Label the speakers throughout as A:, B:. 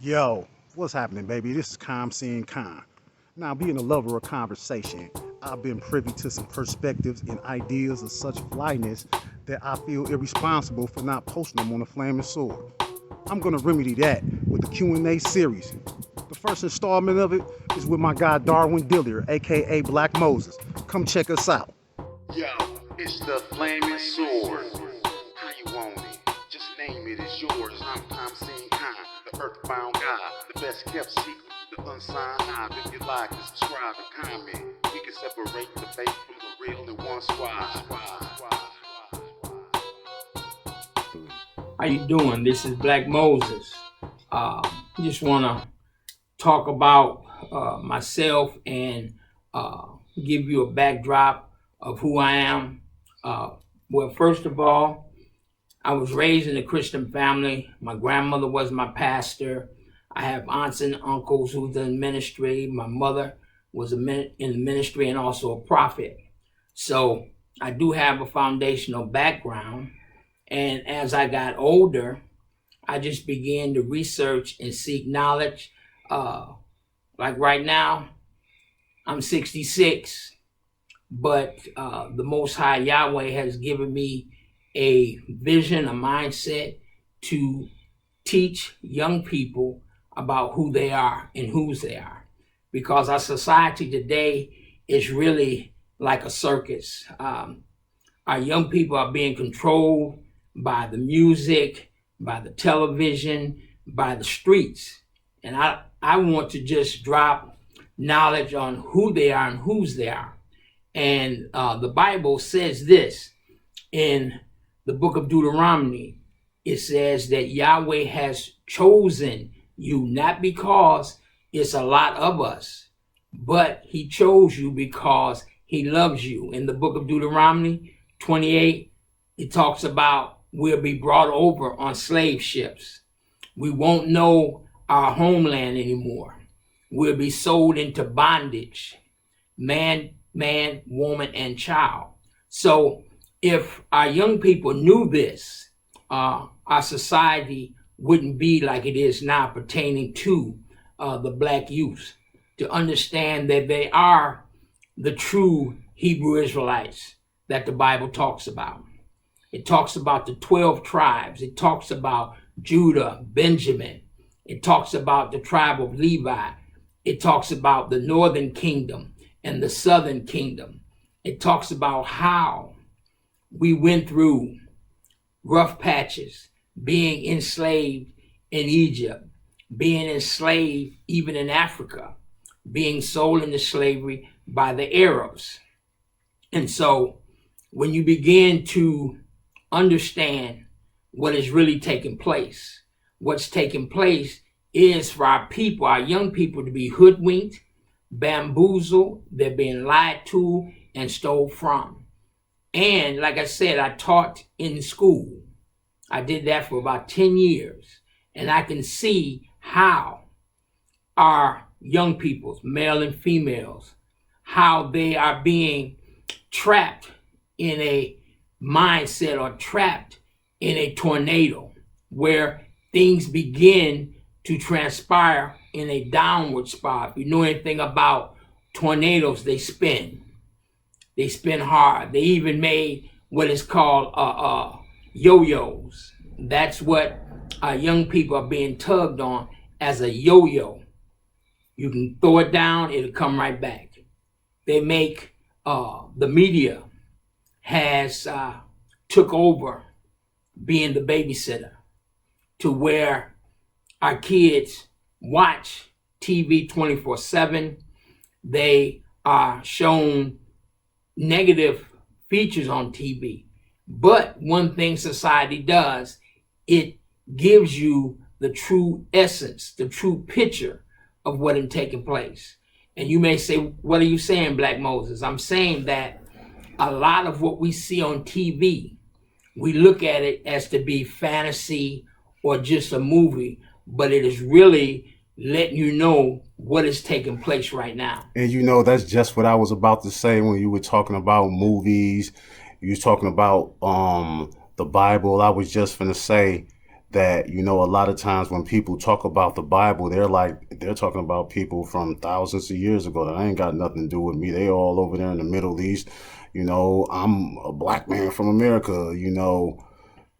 A: Yo, what's happening, baby? This is Calm Seeing Khan. Now, being a lover of conversation, I've been privy to some perspectives and ideas of such flyness that I feel irresponsible for not posting them on the Phlamin Sword. I'm gonna remedy that with the Q&A series. The first installment of it is with my guy Darwin Dillier, aka Black Moses. Come check us out.
B: Yo, it's the Flaming Sword. How you want it? Just name it, it's yours. I'm seeing kind, the earthbound God, the best kept secret, the unsigned hive. If you like, subscribe and comment. We can separate the fake from the real in one squad.
C: How you doing? This is Black Moses. Just want to talk about myself and give you a backdrop of who I am. Well, first of all, I was raised in a Christian family. My grandmother was my pastor. I have aunts and uncles who was in ministry. My mother was in the ministry and also a prophet. So I do have a foundational background. And as I got older, I just began to research and seek knowledge. Like right now, I'm 66, but the Most High Yahweh has given me a vision, a mindset to teach young people about who they are and whose they are. Because our society today is really like a circus. Our young people are being controlled by the music, by the television, by the streets. And I want to just drop knowledge on who they are and whose they are. And the Bible says this in the book of Deuteronomy. It says that Yahweh has chosen you, not because it's a lot of us, but he chose you because he loves you. In the book of Deuteronomy 28, it talks about we'll be brought over on slave ships. We won't know our homeland anymore. We'll be sold into bondage, man, woman, and child. So if our young people knew this, our society wouldn't be like it is now pertaining to the black youth, to understand that they are the true Hebrew Israelites that the Bible talks about. It talks about the 12 tribes. It talks about Judah, Benjamin. It talks about the tribe of Levi. It talks about the northern kingdom and the southern kingdom. It talks about how we went through rough patches, being enslaved in Egypt, being enslaved even in Africa, being sold into slavery by the Arabs. And so when you begin to understand what is really taking place, what's taking place is for our people, our young people, to be hoodwinked, bamboozled, they're being lied to and stole from. And like I said, I taught in school. I did that for about 10 years. And I can see how our young people, male and females, how they are being trapped in a mindset or trapped in a tornado where things begin to transpire in a downward spiral. If you know anything about tornadoes, they spin. They spin hard. They even made what is called yo-yos. That's what young people are being tugged on as a yo-yo. You can throw it down, it'll come right back. They make, the media has took over being the babysitter to where our kids watch TV 24/7. They are shown negative features on TV. But one thing society does, it gives you the true essence, the true picture of what is taking place. And you may say, what are you saying, Black Moses? I'm saying that a lot of what we see on TV, we look at it as to be fantasy or just a movie, but it is really letting you know what is taking place right now.
A: And you know, that's just what I was about to say when you were talking about movies. You was talking about the Bible. I was just going to say that, you know, a lot of times when people talk about the Bible, they're talking about people from thousands of years ago that ain't got nothing to do with me. They all over there in the Middle East. You know, I'm a black man from America. You know,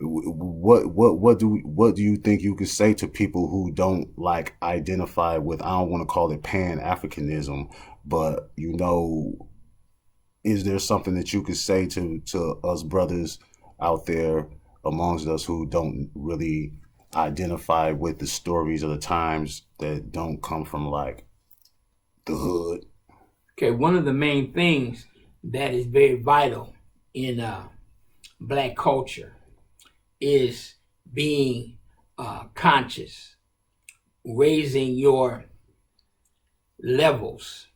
A: what do you think you could say to people who don't like identify with, I don't want to call it Pan Africanism, but you know, is there something that you could say to us brothers out there amongst us who don't really identify with the stories of the times that don't come from like the hood?
C: Okay, one of the main things that is very vital in black culture is being conscious, raising your levels.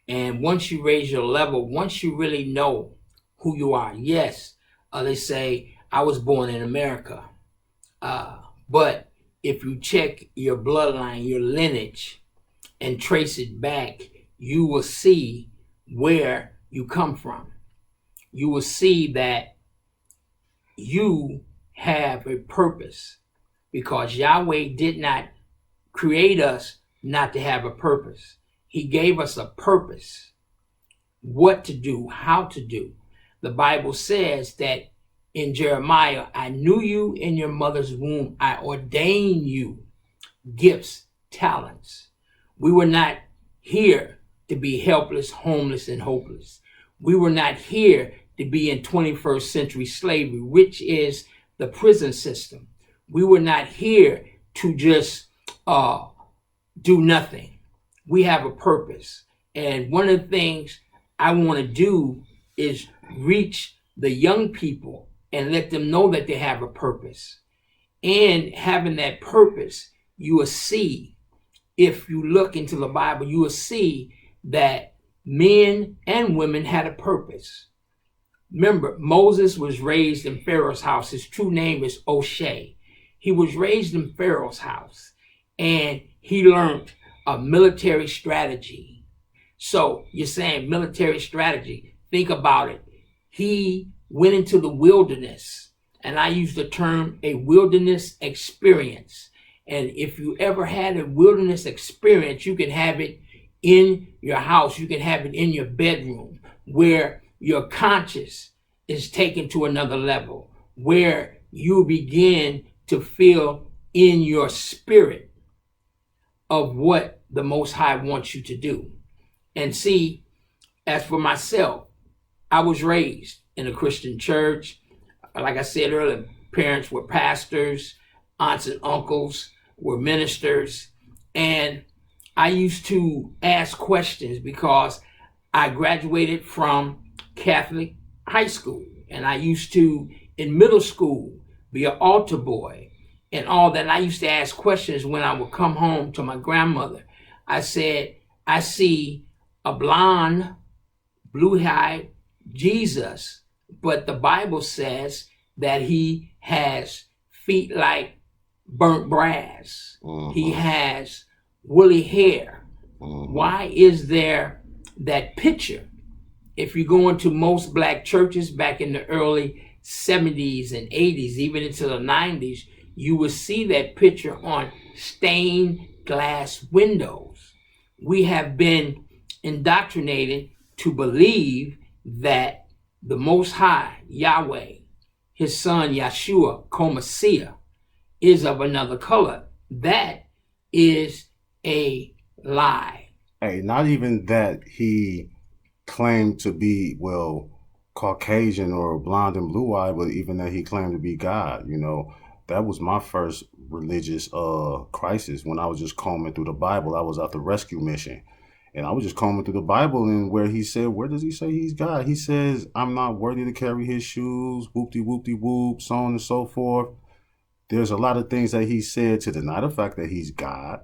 C: And once you raise your level, once you really know who you are, yes, they say, I was born in America. But if you check your bloodline, your lineage, and trace it back, you will see where you come from. You will see that you have a purpose, because Yahweh did not create us not to have a purpose. He gave us a purpose, what to do, how to do. The Bible says that in Jeremiah, I knew you in your mother's womb. I ordained you gifts, talents. We were not here to be helpless, homeless, and hopeless. We were not here to be in 21st century slavery, which is the prison system. We were not here to just do nothing. We have a purpose. And one of the things I want to do is reach the young people and let them know that they have a purpose. And having that purpose, you will see, if you look into the Bible, you will see that men and women had a purpose. Remember, Moses was raised in Pharaoh's house. His true name is O'Shea. He was raised in Pharaoh's house, and he learned a military strategy. So you're saying military strategy. Think about it. He went into the wilderness, and I use the term a wilderness experience. And if you ever had a wilderness experience, you can have it in your house. You can have it in your bedroom, where your conscious is taken to another level, where you begin to feel in your spirit of what the Most High wants you to do. And see, as for myself, I was raised in a Christian church. Like I said earlier, parents were pastors, aunts and uncles were ministers. And I used to ask questions because I graduated from Catholic high school. And I used to, in middle school, be an altar boy and all that. And I used to ask questions when I would come home to my grandmother. I said, I see a blonde, blue-eyed Jesus, but the Bible says that he has feet like burnt brass. He has woolly hair. Why is there that picture? If you go into most black churches back in the early 70s and 80s, even into the 90s, you will see that picture on stained glass windows. We have been indoctrinated to believe that the Most High, Yahweh, his son Yeshua, Comasiah, is of another color. That is a lie.
A: Hey, not even that he claimed to be, well, Caucasian or blonde and blue-eyed, but even that he claimed to be God. You know, that was my first religious crisis when I was just combing through the Bible. I was at the rescue mission, and I was just combing through the Bible, and where he said, where does he say he's God? He says, I'm not worthy to carry his shoes, whoop-de-whoop-de-whoop, so on and so forth. There's a lot of things that he said to deny the fact that he's God,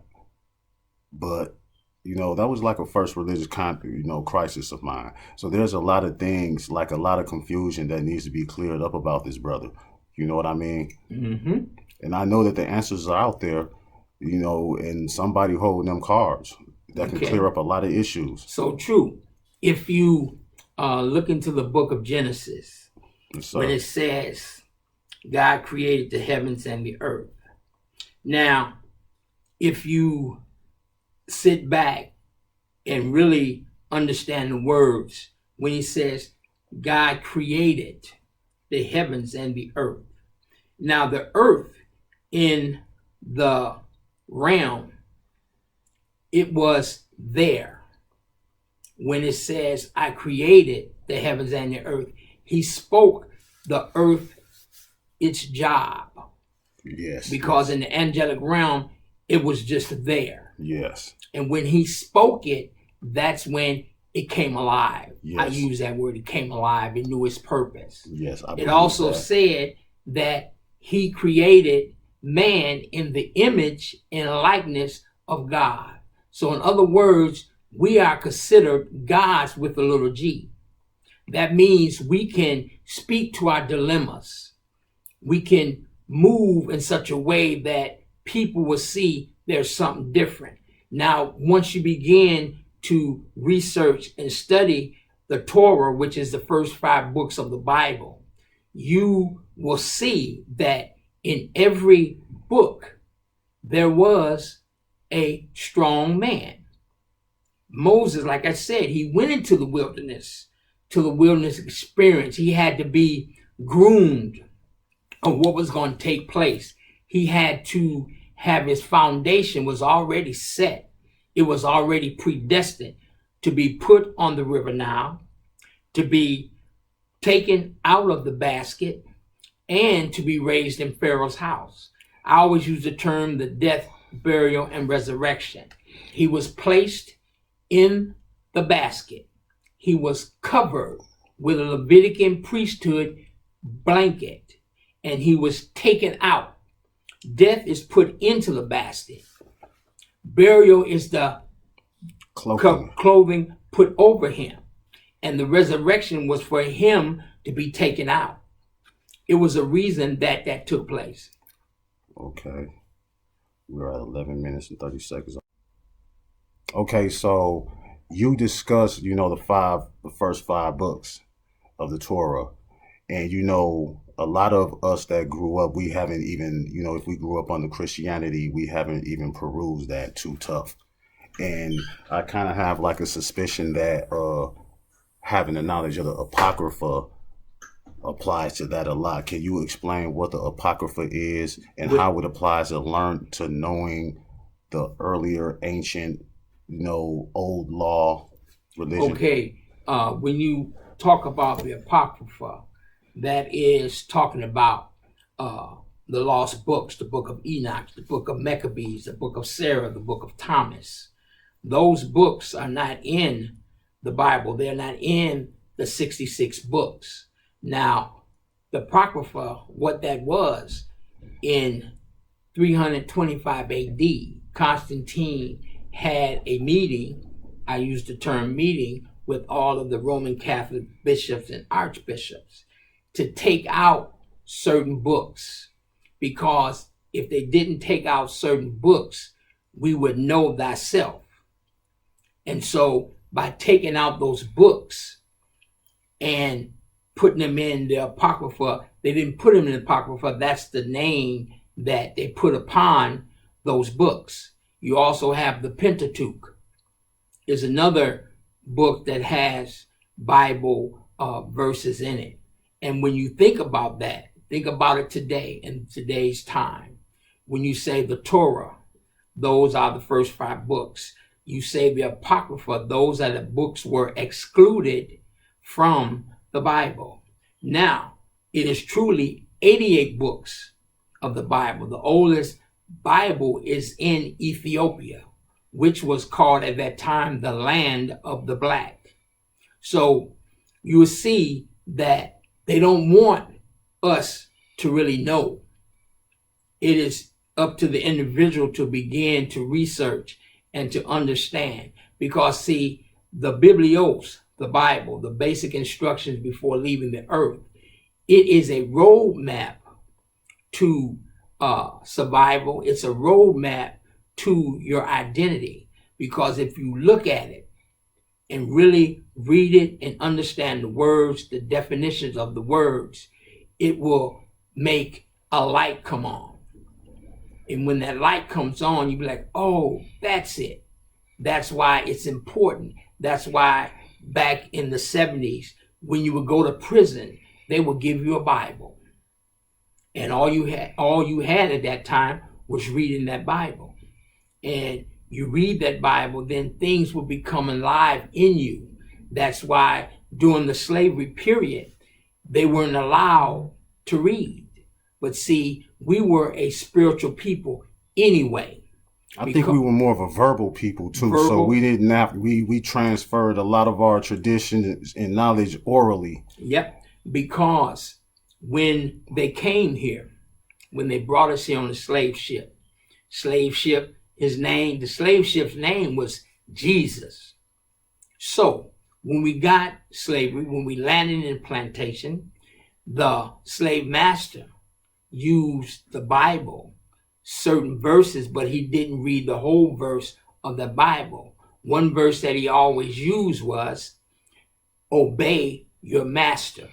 A: but you know, that was like a first religious crisis of mine. So there's a lot of things, like a lot of confusion that needs to be cleared up about this brother. You know what I mean?
C: Mm-hmm.
A: And I know that the answers are out there, you know, and somebody holding them cards that can clear up a lot of issues.
C: So true. If you look into the book of Genesis,
A: Yes, sir.
C: when it says God created the heavens and the earth. Now, if you sit back and really understand the words, when he says God created the heavens and the earth. Now, the earth in the realm, it was there. When it says, I created the heavens and the earth, he spoke the earth its job.
A: Yes.
C: Because in the angelic realm, it was just there.
A: Yes.
C: And when he spoke it, that's when it came alive.
A: Yes.
C: I use that word, it came alive. It knew its purpose.
A: Yes.
C: It also said that he created man in the image and likeness of God. So in other words, we are considered gods with a little g. That means we can speak to our dilemmas. We can move in such a way that people will see there's something different. Now, once you begin to research and study the Torah, which is the first 5 books of the Bible, you will see that in every book there was a strong man. Moses, like I said, he went into the wilderness, to the wilderness experience. He had to be groomed of what was going to take place. He had to have his foundation was already set. It was already predestined to be put on the river Nile, to be taken out of the basket, and to be raised in Pharaoh's house. I always use the term the death, burial, and resurrection. He was placed in the basket. He was covered with a Levitican priesthood blanket, and he was taken out. Death is put into the basket. Burial is the clothing put over him. And the resurrection was for him to be taken out. It was a reason that that took place.
A: Okay. We're at 11 minutes and 30 seconds. Okay, so you discussed, the first 5 books of the Torah. And, a lot of us that grew up, we haven't even, if we grew up under Christianity, we haven't even perused that too tough. And I kind of have like a suspicion that having the knowledge of the Apocrypha applies to that a lot. Can you explain what the Apocrypha is and how it applies to knowing the earlier ancient, old law religion?
C: Okay, when you talk about the Apocrypha, that is talking about the lost books, the book of Enoch, the book of Maccabees, the book of Sarah, the book of Thomas. Those books are not in the Bible. They're not in the 66 books. Now, the Apocrypha, what that was, in 325 AD, Constantine had a meeting, I use the term meeting, with all of the Roman Catholic bishops and archbishops to take out certain books. Because if they didn't take out certain books, we would know thyself. And so by taking out those books and putting them in the Apocrypha, they didn't put them in the Apocrypha, that's the name that they put upon those books. You also have the Pentateuch. Is another book that has Bible verses in it. And when you think about that, think about it today, in today's time. When you say the Torah, those are the first 5 books. You say the Apocrypha, those are the books were excluded from the Bible. Now, it is truly 88 books of the Bible. The oldest Bible is in Ethiopia, which was called at that time the land of the black. So you will see that they don't want us to really know. It is up to the individual to begin to research and to understand. Because see, the Biblios, the Bible, the basic instructions before leaving the earth, it is a roadmap to survival. It's a roadmap to your identity. Because if you look at it and really read it and understand the words, the definitions of the words, it will make a light come on. And when that light comes on, you be like, oh, that's it. That's why it's important. That's why back in the 70s, when you would go to prison, they would give you a Bible. And all you had at that time was reading that Bible. And you read that Bible, then things will become alive in you. That's why during the slavery period, they weren't allowed to read. But see, we were a spiritual people anyway.
A: I think we were more of a verbal people too.
C: Verbal.
A: So we didn't have, we transferred a lot of our traditions and knowledge orally.
C: Yep. Because when they came here, when they brought us here on the slave ship, the slave ship's name was Jesus. So when we got slavery, when we landed in a plantation, the slave master used the Bible, certain verses, but he didn't read the whole verse of the Bible. One verse that he always used was, obey your master.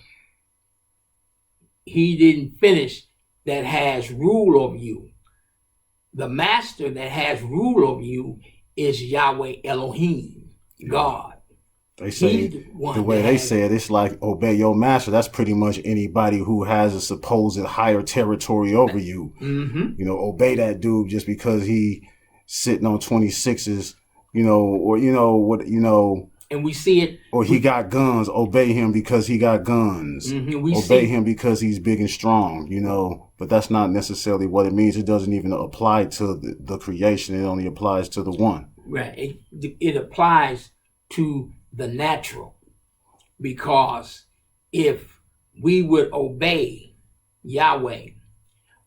C: He didn't finish, that has rule over you. The master that has rule over you is Yahweh Elohim, God.
A: They say, the way they say it, it's like obey your master. That's pretty much anybody who has a supposed higher territory over you.
C: Mm-hmm.
A: You know, obey that dude just because he sitting on 26s, you know, or, you know, what, you know.
C: And we see it.
A: Or he got guns. Obey him because he got guns.
C: Mm-hmm.
A: Obey him because he's big and strong, you know. But that's not necessarily what it means. It doesn't even apply to the creation. It only applies to the one.
C: Right. It applies to the natural, because if we would obey Yahweh,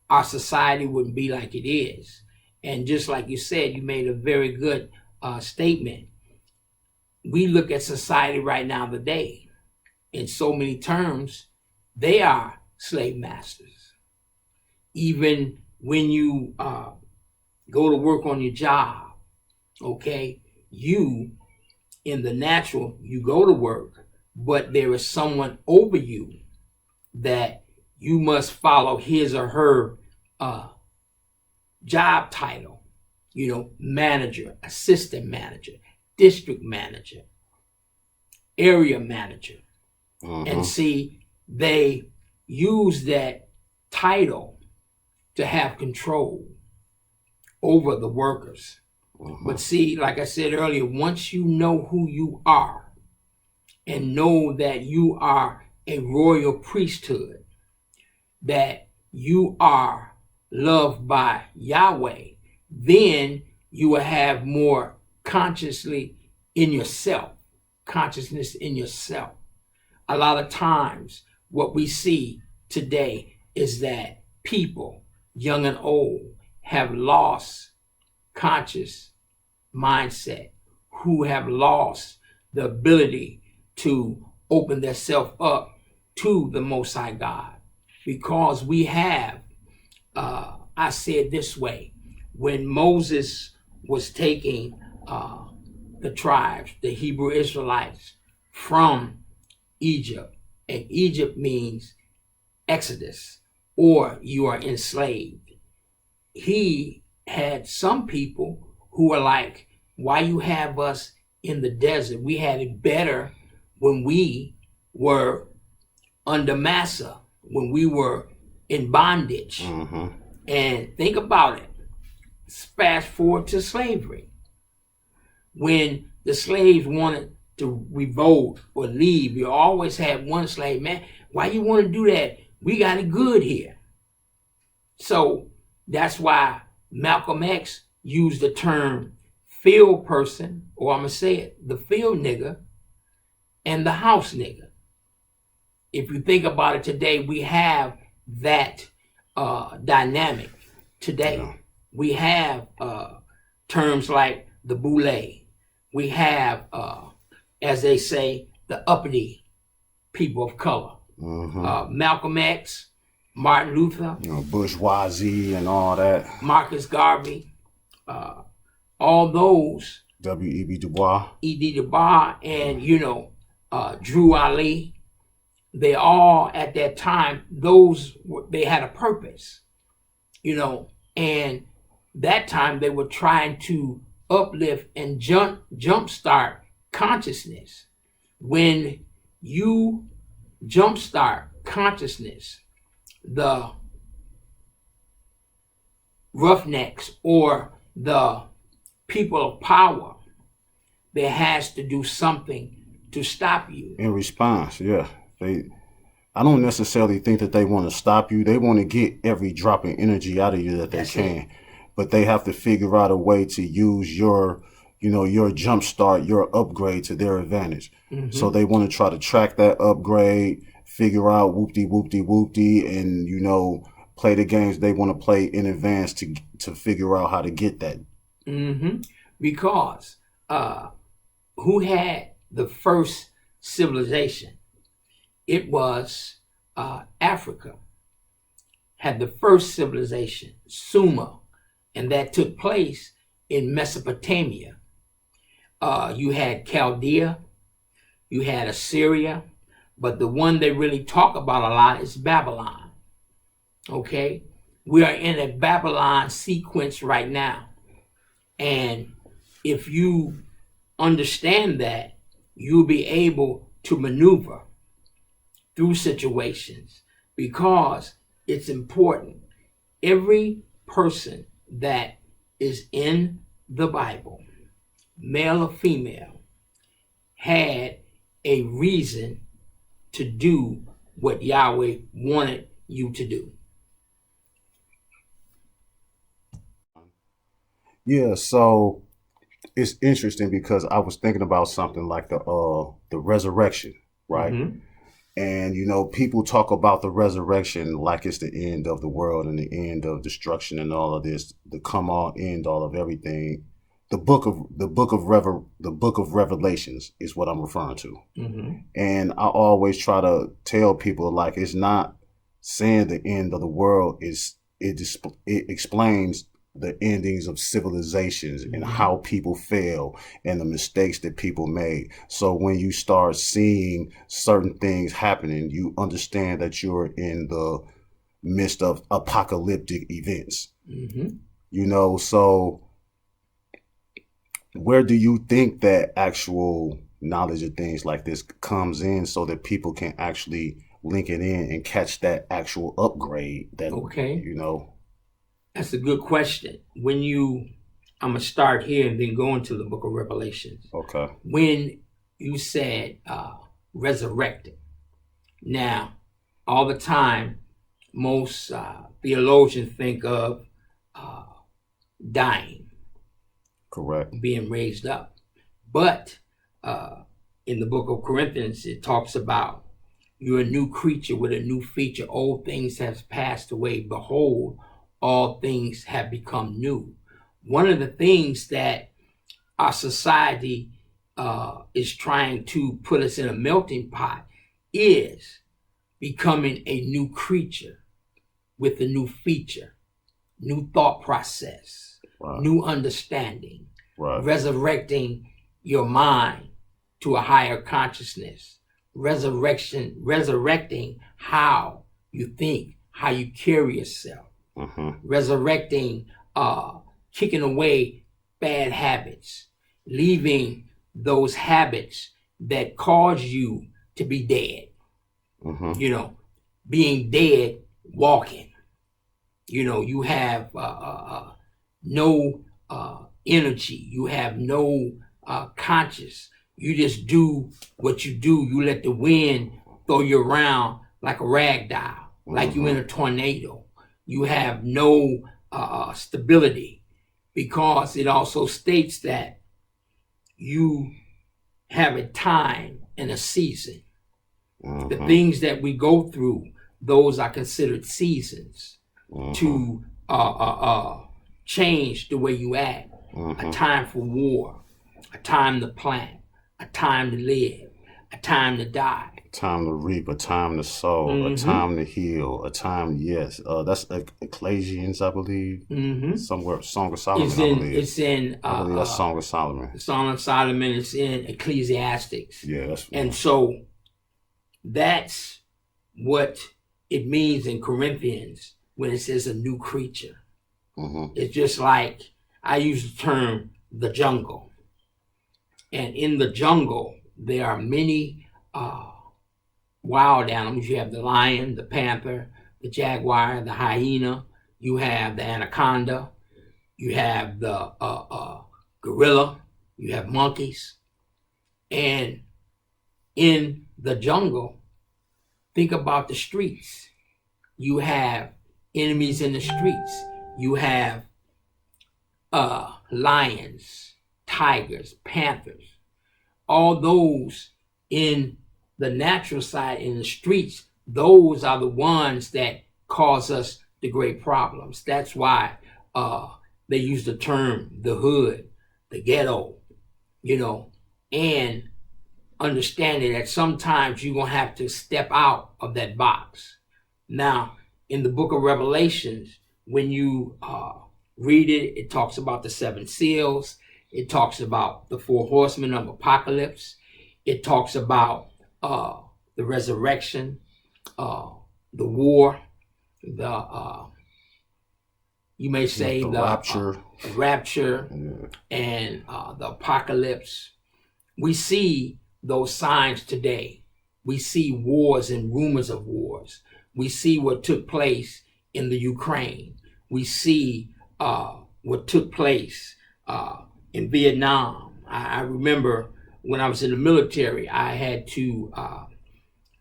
C: our society wouldn't be like it is. And just like you said, you made a very good statement. We look at society right now today, in so many terms, they are slave masters. Even when you go to work on your job, okay, you, in the natural, you go to work, but there is someone over you that you must follow his or her job title, you know, manager, assistant manager, district manager, area manager. And see, they use that title to have control over the workers. But see, like I said earlier, once you know who you are and know that you are a royal priesthood, that you are loved by Yahweh, then you will have more consciousness in yourself. A lot of times, what we see today is that people, young and old, have lost conscious mindset, who have lost the ability to open themselves up to the Most High God. Because we have, I say it this way, when Moses was taking the tribes, the Hebrew Israelites, from Egypt, and Egypt means Exodus, or you are enslaved. He had some people who were like, why you have us in the desert? We had it better when we were under Massa, when we were in bondage. And think about it. Fast forward to slavery. When the slaves wanted to revolt or leave, you always had one slave, man, why you want to do that? We got it good here. So that's why Malcolm X used the term field person, or I'm going to say it, the field nigger and the house nigger. If you think about it today, we have that dynamic today. Yeah. We have terms like the boule. We have, as they say, the uppity people of color. Malcolm X, Martin Luther,
A: bourgeoisie and all that.
C: Marcus Garvey, all those.
A: W.E.B. Du Bois.
C: E.D. Du Bois, and Drew Ali, they all at that time, they had a purpose, and that time they were trying to uplift and jumpstart consciousness. When you jumpstart consciousness, the roughnecks or the people of power, there has to do something to stop you.
A: In response, yeah. I don't necessarily think that they want to stop you. They want to get every drop of energy out of you that they can. But they have to figure out a way to use your jump start, your upgrade to their advantage. Mm-hmm. So they want to try to track that upgrade, figure out whoopty, and, play the games they want to play in advance to figure out how to get that.
C: Mm-hmm. Because who had the first civilization? It was Africa had the first civilization, Sumer, and that took place in Mesopotamia. You had Chaldea, you had Assyria, but the one they really talk about a lot is Babylon. Okay? We are in a Babylon sequence right now. And if you understand that, you'll be able to maneuver through situations, because it's important. Every person that is in the Bible, male or female, had a reason to do what Yahweh wanted you to do.
A: Yeah, so it's interesting because I was thinking about something like the resurrection, right? Mm-hmm. And, people talk about the resurrection like it's the end of the world and the end of destruction and all of this, the come all end all of everything. The book of Revelations is what I'm referring to. Mm-hmm. And I always try to tell people, like, it's not saying the end of the world, it explains the endings of civilizations, mm-hmm. and how people fail and the mistakes that people made. So when you start seeing certain things happening, you understand that you're in the midst of apocalyptic events. Mm-hmm. So where do you think that actual knowledge of things like this comes in so that people can actually link it in and catch that actual upgrade that,
C: That's a good question. I'm going to start here and then go into the book of Revelations.
A: Okay.
C: When you said resurrected. Now, all the time, most theologians think of dying.
A: Correct.
C: Being raised up. But in the book of Corinthians, it talks about you're a new creature with a new feature. Old things have passed away. Behold, all things have become new. One of the things that our society is trying to put us in a melting pot is becoming a new creature with a new feature, new thought process, right. New understanding, right. Resurrecting your mind to a higher consciousness, resurrecting how you think, how you carry yourself. Mm-hmm. Resurrecting, kicking away bad habits, leaving those habits that cause you to be dead. Mm-hmm. Being dead, walking. You have no energy. You have no conscious. You just do what you do. You let the wind throw you around like a rag doll, mm-hmm. like you in a tornado. You have no stability, because it also states that you have a time and a season. Mm-hmm. The things that we go through, those are considered seasons, mm-hmm. to change the way you act. Mm-hmm. A time for war, a time to plant, a time to live, a time to die. A
A: time to reap, a time to sow, mm-hmm. a time to heal, a time, yes. That's Ecclesiastes, I believe. Mm-hmm. Somewhere, Song of Solomon, I believe. I believe that's Song of Solomon.
C: Song of Solomon is in Ecclesiastes.
A: Yeah,
C: so that's what it means in Corinthians when it says a new creature. It's just like I use the term the jungle. And in the jungle, there are many wild animals. You have the lion, the panther, the jaguar, the hyena. You have the anaconda. You have the gorilla. You have monkeys. And in the jungle, think about the streets. You have enemies in the streets. You have lions, tigers, panthers, all those in the natural side in the streets. Those are the ones that cause us the great problems. That's why they use the term the hood, the ghetto, and understanding that sometimes you're going to have to step out of that box. Now, in the book of Revelations, when you read it, it talks about the 7 seals. It talks about the 4 horsemen of apocalypse. It talks about the resurrection, the war, you may say the rapture, and the apocalypse. We see those signs today. We see wars and rumors of wars. We see what took place in the Ukraine. We see what took place in Vietnam. I remember when I was in the military, I had to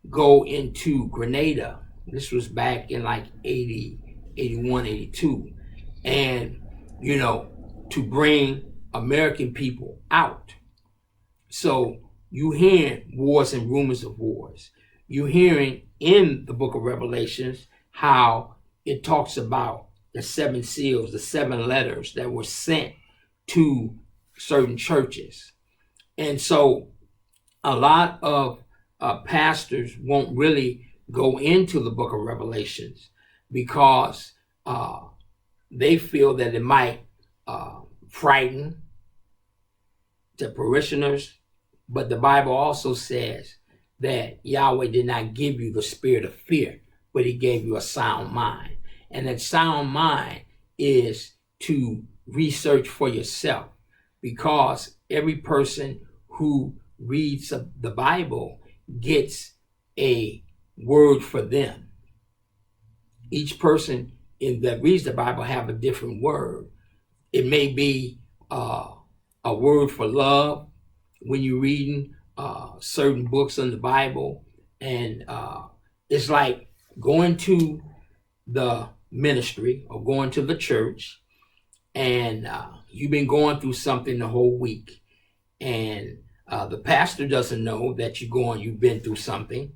C: go into Grenada. This was back in like 80, 81, 82. And, to bring American people out. So you hearing wars and rumors of wars. You're hearing in the book of Revelations how it talks about the 7 seals, the 7 letters that were sent to certain churches. And so a lot of pastors won't really go into the book of Revelations because they feel that it might frighten the parishioners. But the Bible also says that Yahweh did not give you the spirit of fear, but he gave you a sound mind. And that sound mind is to research for yourself, because every person who reads the Bible gets a word for them. Each person that reads the Bible have a different word. It may be a word for love when you're reading certain books in the Bible. And it's like going to the ministry or going to the church, and you've been going through something the whole week, and the pastor doesn't know that you've been through something,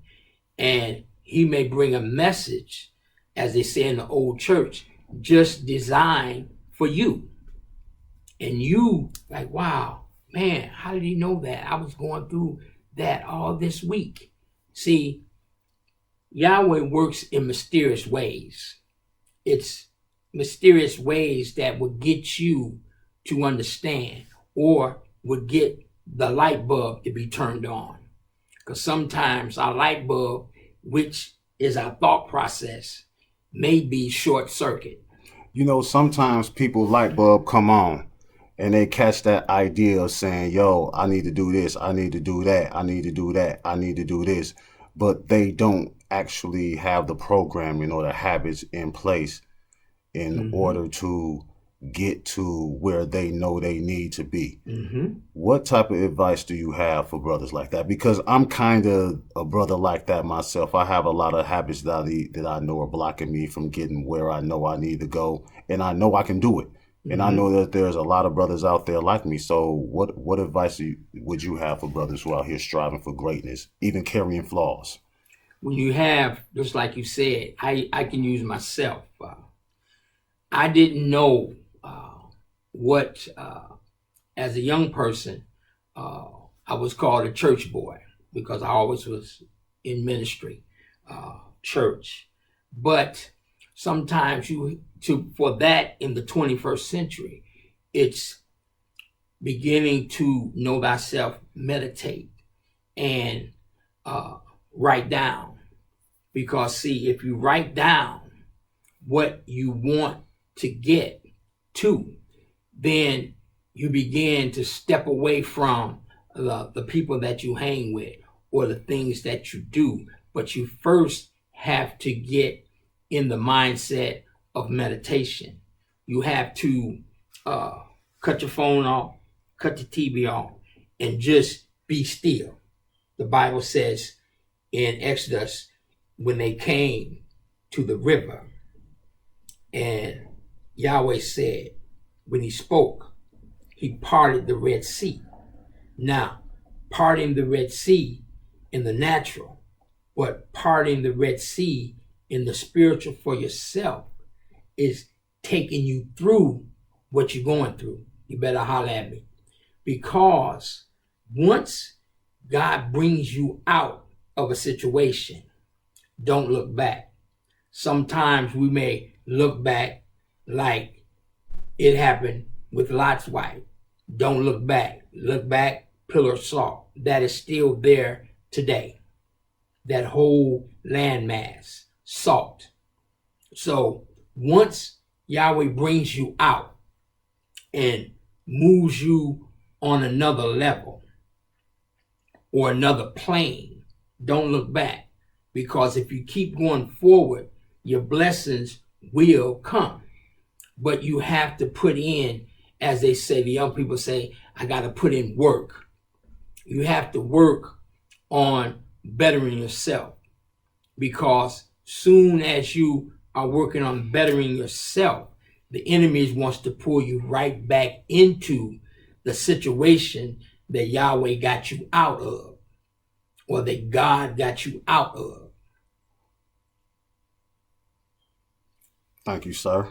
C: and he may bring a message, as they say in the old church, just designed for you. And you like, wow, man, how did he know that? I was going through that all this week. See, Yahweh works in mysterious ways. It's mysterious ways that would get you to understand, or would get the light bulb to be turned on. Because sometimes our light bulb, which is our thought process, may be short circuit.
A: Sometimes people light bulb come on and they catch that idea of saying, yo, I need to do this, I need to do that, I need to do that, I need to do this. But they don't actually have the programming or the habits in place in order to get to where they know they need to be. What type of advice do you have for brothers like that? Because I'm kind of a brother like that myself. I have a lot of habits that I know are blocking me from getting where I know I need to go, and I know I can do it. And I know that there's a lot of brothers out there like me. So what advice would you have for brothers who are out here striving for greatness, even carrying flaws?
C: When you have, just like you said, I can use myself. I didn't know what, as a young person, I was called a church boy because I always was in ministry, church. But sometimes for that in the 21st century, it's beginning to know thyself, meditate, and write down. Because see, if you write down what you want to get to, then you begin to step away from the people that you hang with or the things that you do. But you first have to get in the mindset of meditation. You have to cut your phone off, cut the TV off, and just be still. The Bible says in Exodus, when they came to the river, and Yahweh said, when he spoke, he parted the Red Sea. Now, parting the Red Sea in the natural, but parting the Red Sea in the spiritual for yourself is taking you through what you're going through. You better holler at me. Because once God brings you out of a situation, don't look back. Sometimes we may look back like it happened with Lot's wife. Don't look back. Look back, pillar of salt. That is still there today. That whole landmass, salt. So once Yahweh brings you out and moves you on another level or another plane, don't look back. Because if you keep going forward, your blessings will come. But you have to put in, as they say, the young people say, I got to put in work. You have to work on bettering yourself. Because soon as you are working on bettering yourself, the enemy wants to pull you right back into the situation that Yahweh got you out of, or that God got you out of.
A: Thank you, sir.